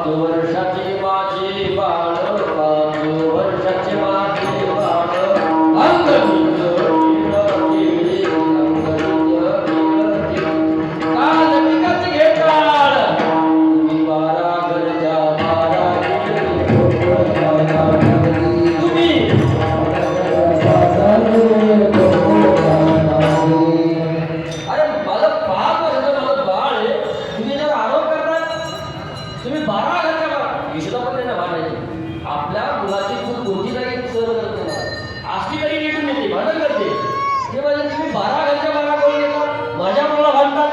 वर्षाचे माझे बाळ 5 वर्षाचे माझे बाळ अंगणीत खेळते, अंगणीत खेळते. काल विकत घेताळ तुम्ही 12 घरच्या 12 तुम्ही अरे मला 5 वर्षाचं माझं बाळ आहे, तुम्ही जर आरोप करता तुम्ही 12 घरच्या 12 यशोदा पण त्यांना मानायची आपल्या मुलाची खूप कोणती जागी सहन करते मला असली तरी निघून येते भांडण करते ते म्हणजे तुम्ही 12 घरच्या 12 करून येतात माझ्या मुलाला भांडतात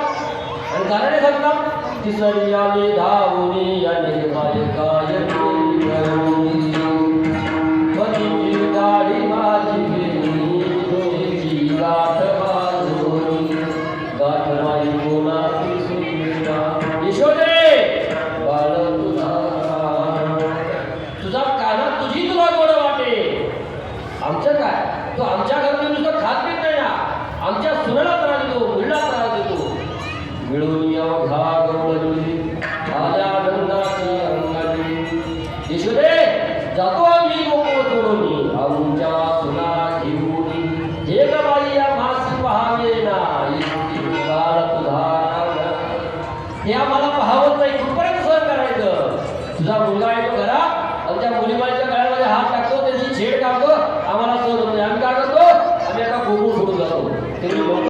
आणि कारणे सांगतात तिसरी आले धावून याने माझे काय पतीची गाडी माझी गेली डोळीची गाठ बाजून गाठ माझी कोणाची सुटका यशोदे बाळ तुझा कानात तुझी तुला गोड वाटे आमचं काय तू आमच्या घरात नुसतं खात पीत नाही ना आमच्या सुनेला त्रास देतो मुलीला त्रास देतो मिळून या घागवली आल्या आनंदाची अंगाली यशोदे जातो आम्ही मोकळ तोडून आमच्या सुना घेऊन हे ग बाई या मासी पहावे ना बाळ तुझा हे आम्हाला पाहावत नाही कुठपर्यंत सहन करायचं तुझा मुलगा येतो घरात आणि त्या मुलीबाई